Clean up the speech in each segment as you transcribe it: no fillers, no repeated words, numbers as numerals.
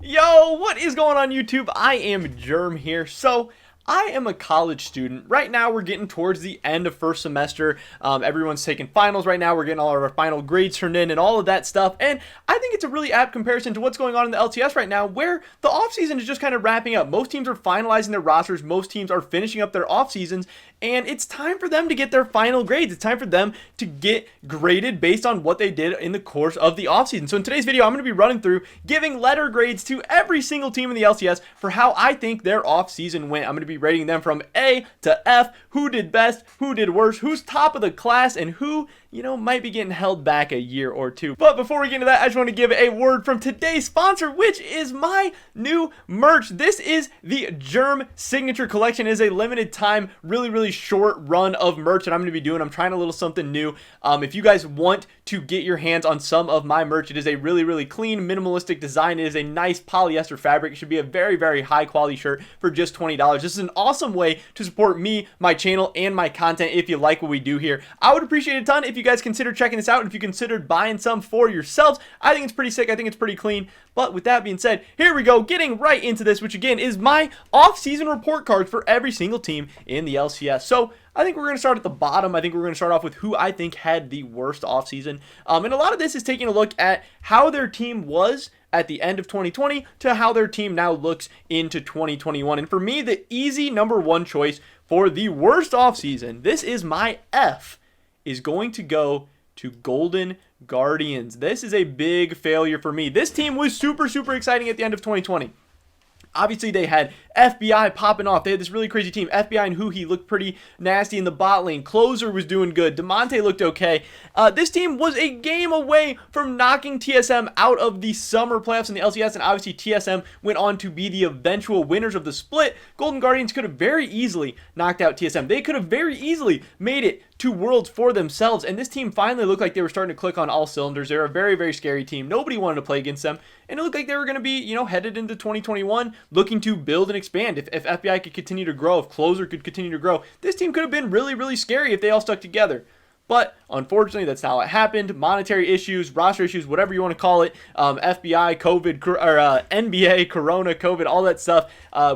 Yo, what is going on YouTube? I am Germ here. So, I am a college student. Right now, we're getting towards the end of first semester. Everyone's taking finals right now. We're getting all of our final grades turned in and all of that stuff. And I think it's a really apt comparison to what's going on in the LTS right now, where the offseason is just kind of wrapping up. Most teams are finalizing their rosters. Most teams are finishing up their off seasons. And it's time for them to get their final grades. It's time for them to get graded based on what they did in the course of the offseason. So in today's video, I'm going to be running through giving letter grades to every single team in the LCS for how I think their offseason went. I'm going to be rating them from A to F, who did best, who did worst, who's top of the class, and who, might be getting held back a year or two. But before we get into that, I just want to give a word from today's sponsor, which is my new merch. This is the Germ Signature Collection. It is a limited time, really short run of merch that I'm going to be doing. I'm trying a little something new. If you guys want to get your hands on some of my merch, it is a really clean, minimalistic design. It is a nice polyester fabric. It should be a very high quality shirt for just $20. This is an awesome way to support me, my channel, and my content if you like what we do here. I would appreciate it a ton if you guys consider checking this out, and if you considered buying some for yourselves. I think it's pretty sick. I think it's pretty clean. But with that being said, here we go, getting right into this, which again is my off-season report cards for every single team in the LCS. So I think we're going to start at the bottom. I think we're going to start off with who I think had the worst offseason. And a lot of this is taking a look at how their team was at the end of 2020 to how their team now looks into 2021. And for me, the easy number one choice for the worst offseason, this is my F, is going to go to Golden Guardians. This is a big failure for me. This team was super exciting at the end of 2020. Obviously, they had FBI popping off. They had this really crazy team. FBI and Huhi looked pretty nasty in the bot lane. Closer was doing good. Demonte looked okay. This team was a game away from knocking TSM out of the summer playoffs in the LCS, and obviously TSM went on to be the eventual winners of the split. Golden Guardians could have very easily knocked out TSM. They could have very easily made it to Worlds for themselves, and this team finally looked like they were starting to click on all cylinders. They're a very scary team. Nobody wanted to play against them, and it looked like they were going to be, headed into 2021 looking to build and expand. If FBI could continue to grow, if Closer could continue to grow, this team could have been really scary if they all stuck together. But unfortunately, that's not what happened. Monetary issues, roster issues, whatever you want to call it, FBI, COVID, or NBA, Corona, COVID, all that stuff.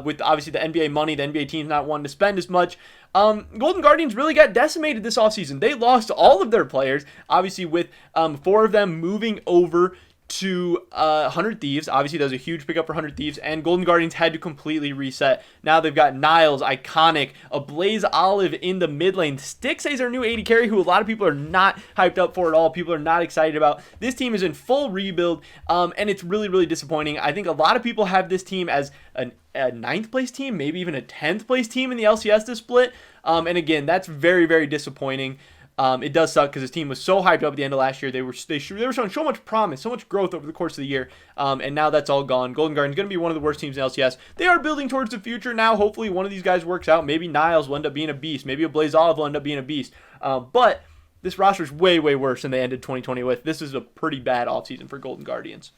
With obviously the NBA money, the NBA team's not wanting to spend as much. Golden Guardians really got decimated this offseason. They lost all of their players, obviously with 4 of them moving over to 100 Thieves. Obviously, that was a huge pickup for 100 Thieves, and Golden Guardians had to completely reset. Now they've got Niles, Iconic, a Blaze Olive in the mid lane. Stixxay is their new AD carry, who a lot of people are not hyped up for at all. People are not excited about. This team is in full rebuild, and it's really disappointing. I think a lot of people have this team as a 9th place team, maybe even a 10th place team in the LCS this split. And again, that's very disappointing. It does suck because this team was so hyped up at the end of last year. They were showing so much promise, so much growth over the course of the year, and now that's all gone. Golden Guardians going to be one of the worst teams in LCS. They are building towards the future now. Hopefully one of these guys works out. Maybe Niles will end up being a beast. Maybe a Blaze Olive will end up being a beast. But this roster is way worse than they ended 2020 with. This is a pretty bad offseason for Golden Guardians.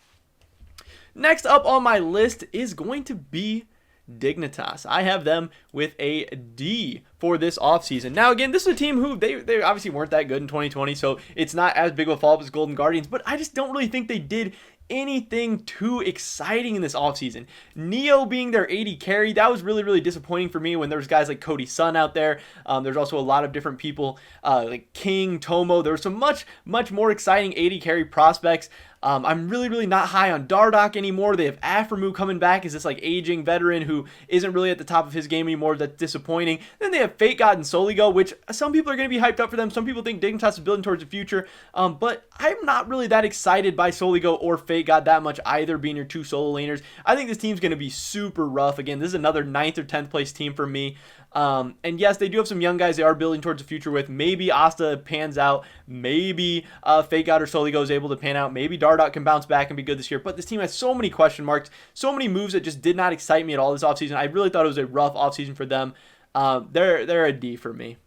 Next up on my list is going to be Dignitas. I have them with a D for this offseason. Now, again, this is a team who they obviously weren't that good in 2020, so it's not as big of a fall as Golden Guardians, but I just don't really think they did anything too exciting in this offseason. Neo being their AD carry, that was really disappointing for me when there was guys like Cody Sun out there. There's also a lot of different people like King, Tomo. There were some much more exciting AD carry prospects. I'm really not high on Dardoch anymore. They have Aframu coming back as this like aging veteran who isn't really at the top of his game anymore. That's disappointing. Then they have Fate God and Soligo, which some people are going to be hyped up for them. Some people think Dignitas is building towards the future. But I'm not really that excited by Soligo or Fate God that much either, being your 2 solo laners. I think this team's going to be super rough. Again, this is another 9th or 10th place team for me. And yes, they do have some young guys they are building towards the future with. Maybe Asta pans out. Maybe Fate God or Soligo is able to pan out. Maybe Dardoch can bounce back and be good this year. But this team has so many question marks, so many moves that just did not excite me at all this offseason. I really thought it was a rough offseason for them. They're a D for me.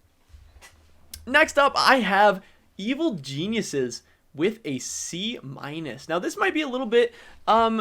Next up, I have Evil Geniuses with a C-. Now, this might be a little bit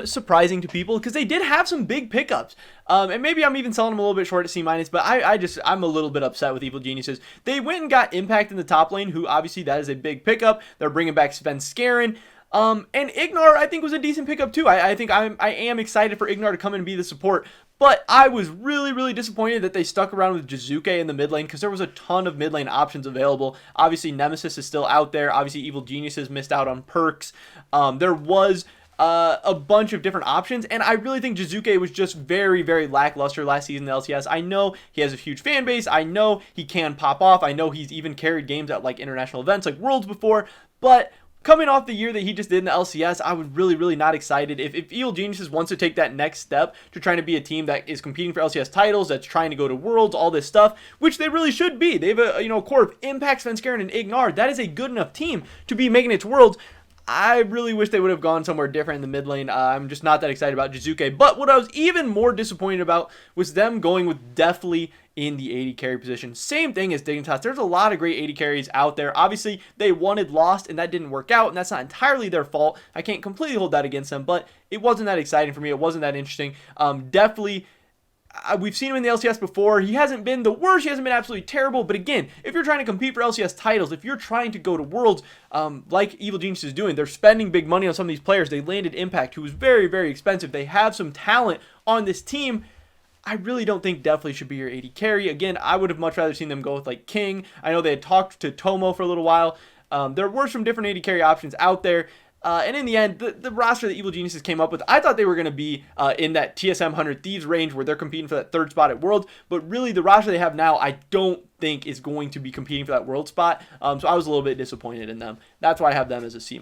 surprising to people because they did have some big pickups. And maybe I'm even selling them a little bit short at C-, but I'm a little bit upset with Evil Geniuses. They went and got Impact in the top lane, who obviously that is a big pickup. They're bringing back Sven Skaren. And Ignar, I think, was a decent pickup too. I think I am excited for Ignar to come in and be the support. But I was really, really disappointed that they stuck around with Jizuke in the mid lane because there was a ton of mid lane options available. Obviously, Nemesis is still out there. Obviously, Evil Geniuses missed out on perks. There was a bunch of different options, and I really think Jizuke was just very, very lackluster last season in the LCS. I know he has a huge fan base. I know he can pop off. I know he's even carried games at like international events like Worlds before, but coming off the year that he just did in the LCS, I was really, really not excited. If Evil Geniuses wants to take that next step to trying to be a team that is competing for LCS titles, that's trying to go to Worlds, all this stuff, which they really should be. They have a core of Impact, Svenskeren, and Ignar. That is a good enough team to be making it to Worlds. I really wish they would have gone somewhere different in the mid lane. I'm just not that excited about Jizuke. But what I was even more disappointed about was them going with Deathly in the AD carry position. Same thing as Dignitas. There's a lot of great AD carries out there. Obviously, they wanted Lost, and that didn't work out, and that's not entirely their fault. I can't completely hold that against them, but it wasn't that exciting for me. It wasn't that interesting. Definitely, we've seen him in the LCS before. He hasn't been the worst. He hasn't been absolutely terrible. But again, if you're trying to compete for LCS titles, if you're trying to go to Worlds, like Evil Genius is doing, they're spending big money on some of these players. They landed Impact, who was very, very expensive. They have some talent on this team. I really don't think Deathly should be your AD carry. Again, I would have much rather seen them go with like King. I know they had talked to Tomo for a little while. There were some different AD carry options out there. And in the end, the roster that Evil Geniuses came up with, I thought they were going to be in that TSM 100 Thieves range where they're competing for that third spot at Worlds. But really, the roster they have now, I don't think is going to be competing for that World spot. So I was a little bit disappointed in them. That's why I have them as a C-.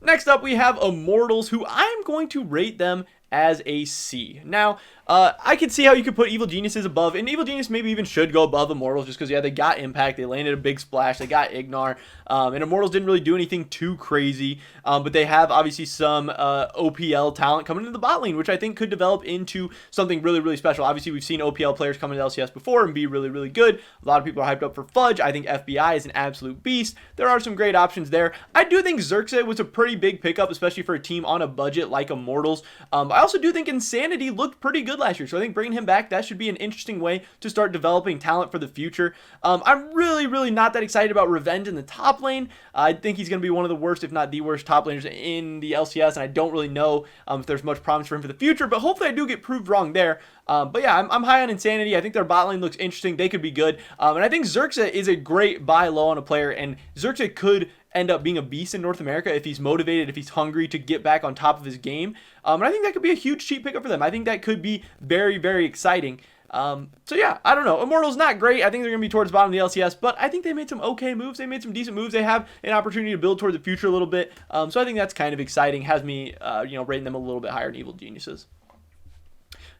Next up, we have Immortals, who I'm going to rate them as a C. Now, I could see how you could put Evil Geniuses above, and Evil Genius maybe even should go above Immortals just because, yeah, they got Impact, they landed a big splash, they got Ignar, and Immortals didn't really do anything too crazy, but they have obviously some OPL talent coming into the bot lane, which I think could develop into something really, really special. Obviously, we've seen OPL players come into LCS before and be really, really good. A lot of people are hyped up for Fudge. I think FBI is an absolute beast. There are some great options there. I do think Xerxes was a pretty big pickup, especially for a team on a budget like Immortals. I also do think Insanity looked pretty good last year, so I think bringing him back, that should be an interesting way to start developing talent for the future. I'm really, really not that excited about Revenge in the top lane. I think he's going to be one of the worst, if not the worst, top laners in the LCS, and I don't really know if there's much promise for him for the future, but hopefully I do get proved wrong there. But yeah, I'm high on Insanity. I think their bot lane looks interesting. They could be good. And I think Xerxes is a great buy low on a player, and Xerxes could end up being a beast in North America if he's motivated, if he's hungry to get back on top of his game. And I think that could be a huge cheap pickup for them. I think that could be very, very exciting. So yeah, I don't know. Immortals not great. I think they're going to be towards the bottom of the LCS, but I think they made some okay moves. They made some decent moves. They have an opportunity to build toward the future a little bit. So I think that's kind of exciting. Has me, rating them a little bit higher than Evil Geniuses.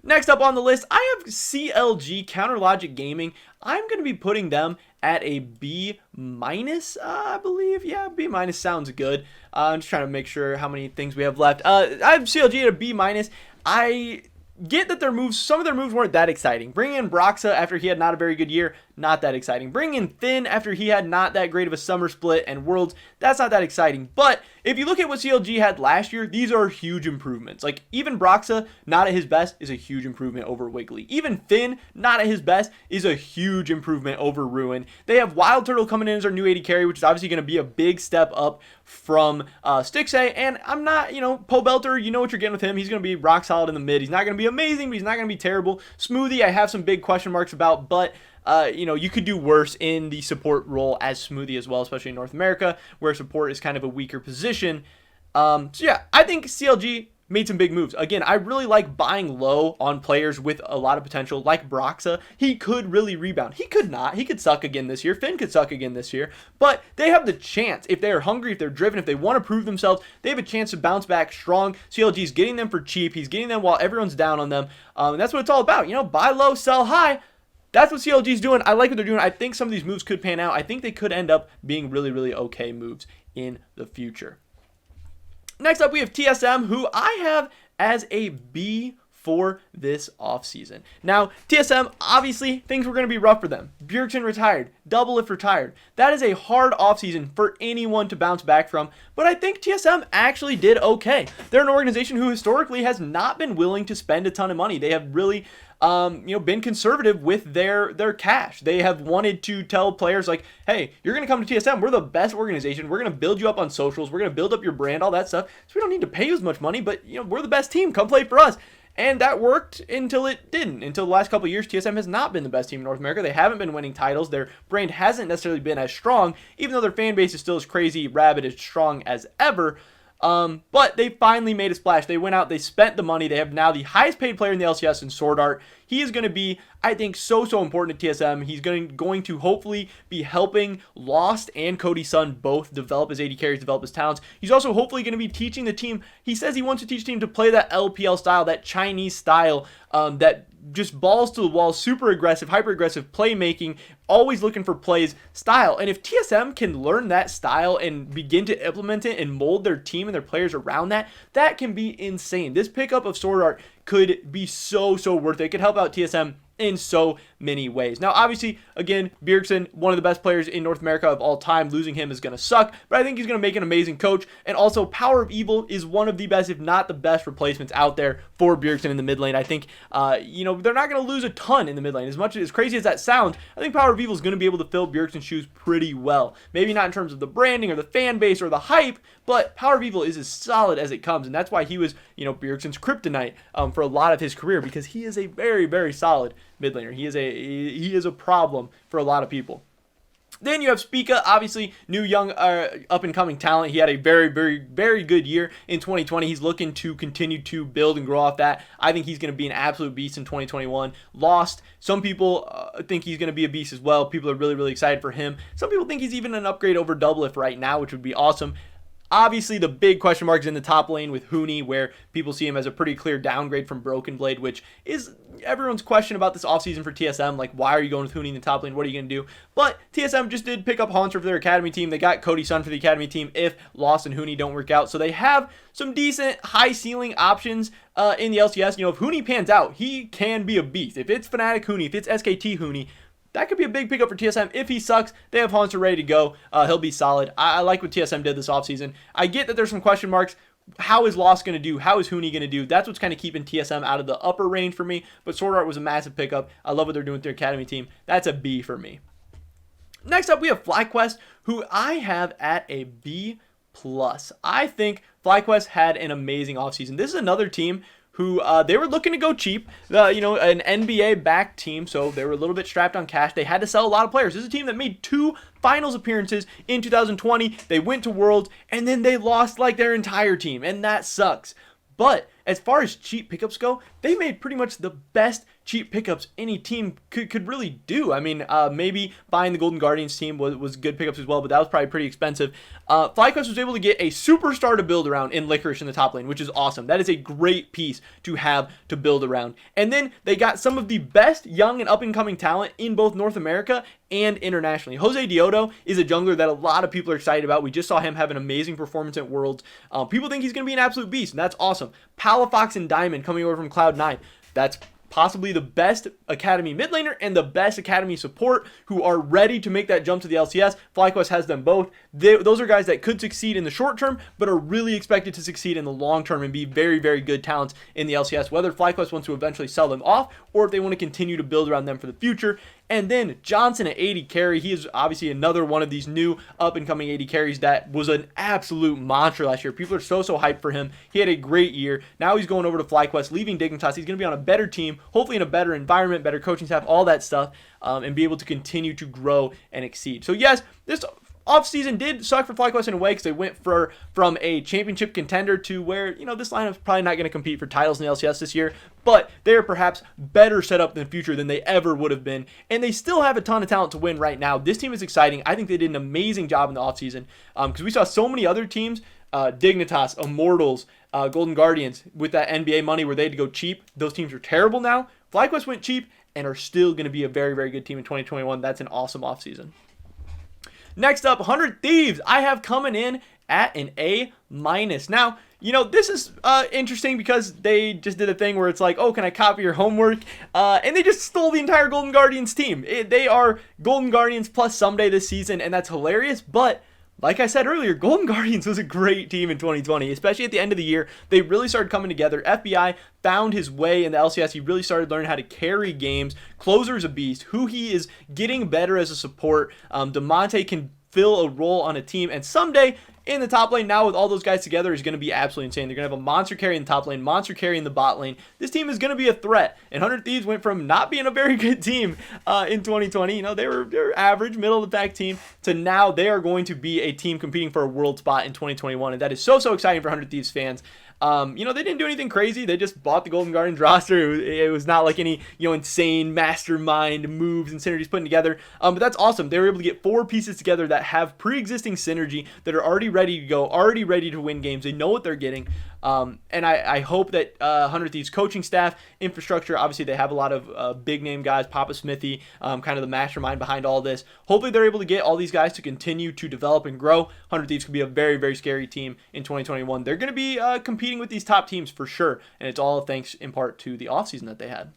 Next up on the list, I have CLG, Counter Logic Gaming. I'm going to be putting them at a B-, I believe. Yeah, B- sounds good. I'm just trying to make sure how many things we have left. I have CLG at a B-. I get that some of their moves weren't that exciting. Bringing in Broxa after he had not a very good year, not that exciting. Bringing in Finn after he had not that great of a summer split and Worlds, that's not that exciting. But if you look at what CLG had last year, these are huge improvements. Like, even Broxa, not at his best, is a huge improvement over Wiggly. Even Finn, not at his best, is a huge improvement over Ruin. They have Wild Turtle coming in as our new AD carry, which is obviously going to be a big step up from Stixay. And I'm not, Poe Belter, you know what you're getting with him. He's going to be rock solid in the mid. He's not going to be amazing, but he's not going to be terrible. Smoothie, I have some big question marks about, but you could do worse in the support role as Smoothie as well, especially in North America, where support is kind of a weaker position. So yeah, I think CLG made some big moves. Again, I really like buying low on players with a lot of potential, like Broxa. He could really rebound. He could not. He could suck again this year. Finn could suck again this year. But they have the chance. If they are hungry, if they're driven, if they want to prove themselves, they have a chance to bounce back strong. CLG is getting them for cheap. He's getting them while everyone's down on them. And that's what it's all about. Buy low, sell high. That's what CLG is doing. I like what they're doing. I think some of these moves could pan out. I think they could end up being really, really okay moves in the future. Next up, we have TSM, who I have as a B for this offseason. Now, TSM, obviously, things were going to be rough for them. Bjergsen retired. Doublelift retired. That is a hard offseason for anyone to bounce back from, but I think TSM actually did okay. They're an organization who historically has not been willing to spend a ton of money. They have really been conservative with their cash. They have wanted to tell players like, hey, you're going to come to TSM. We're the best organization. We're going to build you up on socials. We're going to build up your brand, all that stuff. So we don't need to pay you as much money, but we're the best team. Come play for us. And that worked until it didn't. Until the last couple of years, TSM has not been the best team in North America. They haven't been winning titles. Their brand hasn't necessarily been as strong, even though their fan base is still as crazy, rabid, as strong as ever. But they finally made a splash. They went out, they spent the money. They have now the highest paid player in the LCS in Sword Art. He is going to be, I think, so important to TSM. He's going to hopefully be helping Lost and Cody Sun both develop as AD carries, develop his talents. He's also hopefully going to be teaching the team. He says he wants to teach the team to play that LPL style, that Chinese style, that just balls to the wall, super aggressive, hyper aggressive playmaking, always looking for plays style. And if TSM can learn that style and begin to implement it and mold their team and their players around that, that can be insane. This pickup of Sword Art could be so worth it. It could help out TSM in so many ways. Now, obviously, again, Bjergsen, one of the best players in North America of all time. Losing him is going to suck, but I think he's going to make an amazing coach. And also, Power of Evil is one of the best, if not the best, replacements out there for Bjergsen in the mid lane. I think, they're not going to lose a ton in the mid lane. As crazy as that sounds, I think Power of Evil is going to be able to fill Bjergsen's shoes pretty well. Maybe not in terms of the branding or the fan base or the hype, but Power of Evil is as solid as it comes. And that's why he was, Bjergsen's kryptonite for a lot of his career, because he is a very solid mid laner. He is a problem for a lot of people. Then you have Spika, obviously new young up and coming talent. He had a very good year in 2020. He's looking to continue to build and grow off that. I think he's going to be an absolute beast in 2021. Lost. Some people think he's going to be a beast as well. People are really excited for him. Some people think he's even an upgrade over Doublelift right now, which would be awesome. Obviously, the big question mark is in the top lane with Huni, where people see him as a pretty clear downgrade from Broken Blade, which is everyone's question about this offseason for TSM. Like, why are you going with Huni in the top lane? What are you going to do? But TSM just did pick up Haunter for their academy team. They got Cody Sun for the academy team if Lost and Huni don't work out. So they have some decent high ceiling options in the LCS. If Huni pans out, he can be a beast. If it's Fnatic Huni, if it's SKT Huni, that could be a big pickup for TSM. If he sucks, they have Haunter ready to go. He'll be solid. I like what TSM did this offseason. I get that there's some question marks. How is Lost going to do? How is Huni going to do? That's what's kind of keeping TSM out of the upper range for me. But Sword Art was a massive pickup. I love what they're doing with their academy team. That's a B for me. Next up, we have Flyquest, who I have at a B+. I think Flyquest had an amazing offseason. This is another team who they were looking to go cheap, an NBA-backed team, so they were a little bit strapped on cash. They had to sell a lot of players. This is a team that made 2 finals appearances in 2020. They went to Worlds, and then they lost like their entire team, and that sucks. But as far as cheap pickups go, they made pretty much the best cheap pickups any team could really do. I mean, maybe buying the Golden Guardians team was good pickups as well, but that was probably pretty expensive. Flyquest was able to get a superstar to build around in Licorice in the top lane, which is awesome. That is a great piece to have to build around. And then they got some of the best young and up-and-coming talent in both North America and internationally. Jose Diodo is a jungler that a lot of people are excited about. We just saw him have an amazing performance at Worlds. People think he's going to be an absolute beast, and that's awesome. Palafox and Diamond coming over from Cloud9. That's possibly the best academy mid laner and the best academy support who are ready to make that jump to the LCS. Flyquest has them both. Those are guys that could succeed in the short term, but are really expected to succeed in the long term and be very good talents in the LCS, whether Flyquest wants to eventually sell them off or if they want to continue to build around them for the future. And then Johnson at AD carry. He is obviously another one of these new up-and-coming AD carries that was an absolute monster last year. People are so hyped for him. He had a great year. Now he's going over to Flyquest, leaving Dignitas. He's going to be on a better team, hopefully in a better environment, better coaching staff, all that stuff, and be able to continue to grow and exceed. So yes, this offseason did suck for Flyquest in a way because they went from a championship contender to where, this lineup's probably not going to compete for titles in the LCS this year, but they're perhaps better set up in the future than they ever would have been, and they still have a ton of talent to win right now. This team is exciting. I think they did an amazing job in the offseason because we saw so many other teams, Dignitas, Immortals, Golden Guardians, with that NBA money where they had to go cheap. Those teams are terrible now. Flyquest went cheap and are still going to be a very good team in 2021. That's an awesome offseason. Next up, 100 Thieves. I have coming in at an A-. Now, this is interesting because they just did a thing where it's like, oh, can I copy your homework? And they just stole the entire Golden Guardians team. They are Golden Guardians plus someday this season, and that's hilarious. But like I said earlier, Golden Guardians was a great team in 2020, especially at the end of the year. They really started coming together. FBI found his way in the LCS. He really started learning how to carry games. Closer's a beast. Who he is getting better as a support. DeMonte can fill a role on a team, and someday in the top lane now with all those guys together is going to be absolutely insane. They're going to have a monster carry in the top lane, monster carry in the bot lane. This team is going to be a threat. And 100 Thieves went from not being a very good team in 2020, you know, they were average, middle of the pack team, to now they are going to be a team competing for a world spot in 2021. And that is so exciting for 100 Thieves fans. You know, they didn't do anything crazy. They just bought the Golden Guardians roster. It was not like any, you know, insane mastermind moves and synergies put together. But that's awesome. They were able to get 4 pieces together that have pre-existing synergy, that are already ready to go, already ready to win games. They know what they're getting. And I hope that 100 Thieves coaching staff, infrastructure, obviously they have a lot of big name guys, Papa Smithy, kind of the mastermind behind all this. Hopefully they're able to get all these guys to continue to develop and grow. 100 Thieves could be a very scary team in 2021. They're going to be competing with these top teams for sure, and it's all thanks in part to the offseason that they had.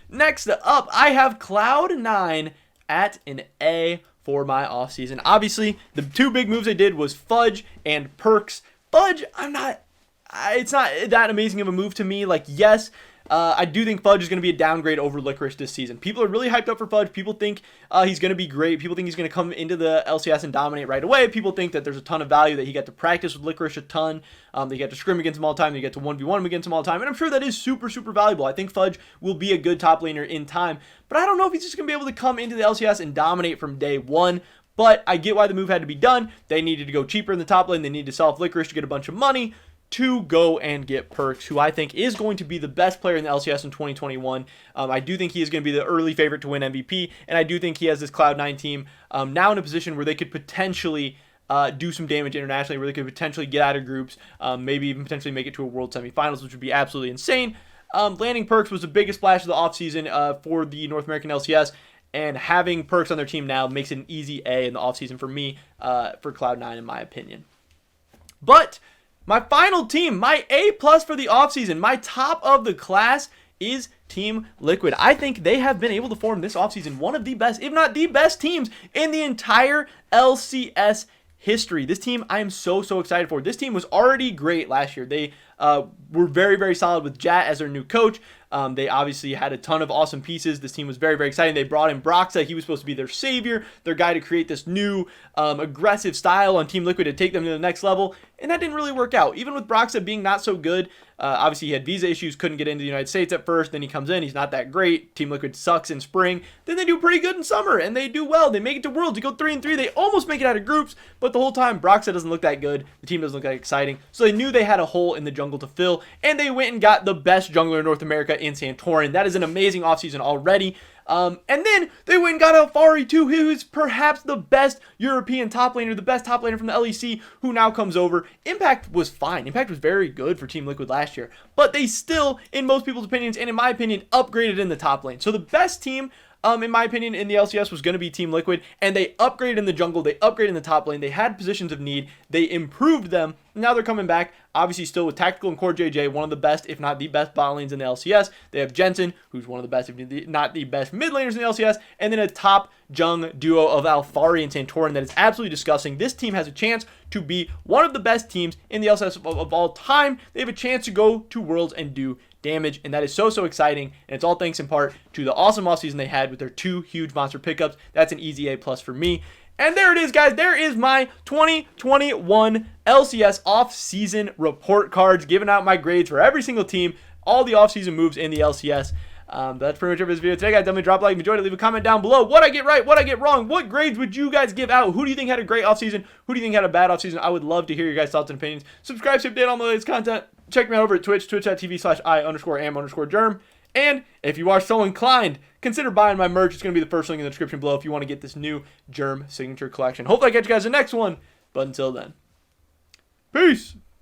Next up, I have Cloud9 at an A for my offseason. Obviously, the 2 big moves they did was Fudge and Perks. Fudge, it's not that amazing of a move to me. Like, yes, I do think Fudge is going to be a downgrade over Licorice this season. People are really hyped up for Fudge. People think he's going to be great. People think he's going to come into the LCS and dominate right away. People think that there's a ton of value, that he got to practice with Licorice a ton, that he got to scrim against him all the time, that he got to 1v1 him against him all the time, and I'm sure that is super valuable. I think Fudge will be a good top laner in time, but I don't know if he's just going to be able to come into the LCS and dominate from day one. But I get why the move had to be done. They needed to go cheaper in the top lane. They needed to sell off Licorice to get a bunch of money to go and get Perks, who I think is going to be the best player in the LCS in 2021. I do think he is going to be the early favorite to win MVP, and I do think he has this Cloud9 team now in a position where they could potentially do some damage internationally, where they could potentially get out of groups, maybe even potentially make it to a World Semifinals, which would be absolutely insane. Landing Perks was the biggest splash of the offseason for the North American LCS, and having Perks on their team now makes it an easy A in the offseason for me, for Cloud9 in my opinion. But my final team, my A+ for the offseason, my top of the class is Team Liquid. I think they have been able to form this offseason one of the best, if not the best teams in the entire LCS history. This team I am so excited for. This team was already great last year. They were very solid with Jat as their new coach. They obviously had a ton of awesome pieces. This team was very exciting. They brought in Broxa. He was supposed to be their savior, their guy to create this new aggressive style on Team Liquid to take them to the next level, and that didn't really work out. Even with Broxa being not so good, obviously he had visa issues, couldn't get into the United States at first, then he comes in, he's not that great. Team Liquid sucks in spring, then they do pretty good in summer, and they do well. They make it to Worlds, they go 3-3, they almost make it out of groups, but the whole time Broxa doesn't look that good, the team doesn't look that exciting, so they knew they had a hole in the jungle to fill, and they went and got the best jungler in North America in Santorin. That is an amazing offseason already. And then they went and got Alfari too, who is perhaps the best European top laner, the best top laner from the LEC, who now comes over. Impact was fine. Impact was very good for Team Liquid last year, but they still, in most people's opinions, and in my opinion, upgraded in the top lane. So the best team, in my opinion, in the LCS was going to be Team Liquid, and they upgraded in the jungle, they upgraded in the top lane, they had positions of need, they improved them. Now they're coming back, obviously still with Tactical and Core JJ, one of the best, if not the best bot lanes in the LCS. They have Jensen, who's one of the best, if not the best mid laners in the LCS, and then a top jung duo of Alfari and Santorin that is absolutely disgusting. This team has a chance to be one of the best teams in the LCS of all time. They have a chance to go to Worlds and do damage, and that is so exciting, and it's all thanks in part to the awesome offseason they had with their 2 huge monster pickups. That's an easy A+ for me. And there it is, guys. There is my 2021 LCS offseason report cards, giving out my grades for every single team, all the offseason moves in the LCS. That's pretty much it for this video today, guys. Definitely drop a like if you enjoyed it. Leave a comment down below what I get right, what I get wrong. What grades would you guys give out? Who do you think had a great offseason? Who do you think had a bad offseason? I would love to hear your guys' thoughts and opinions. Subscribe to update all my latest content. Check me out over at Twitch, twitch.tv/I_am_Germ. And if you are so inclined, consider buying my merch. It's going to be the first link in the description below if you want to get this new Germ signature collection. Hopefully I catch you guys in the next one. But until then, peace.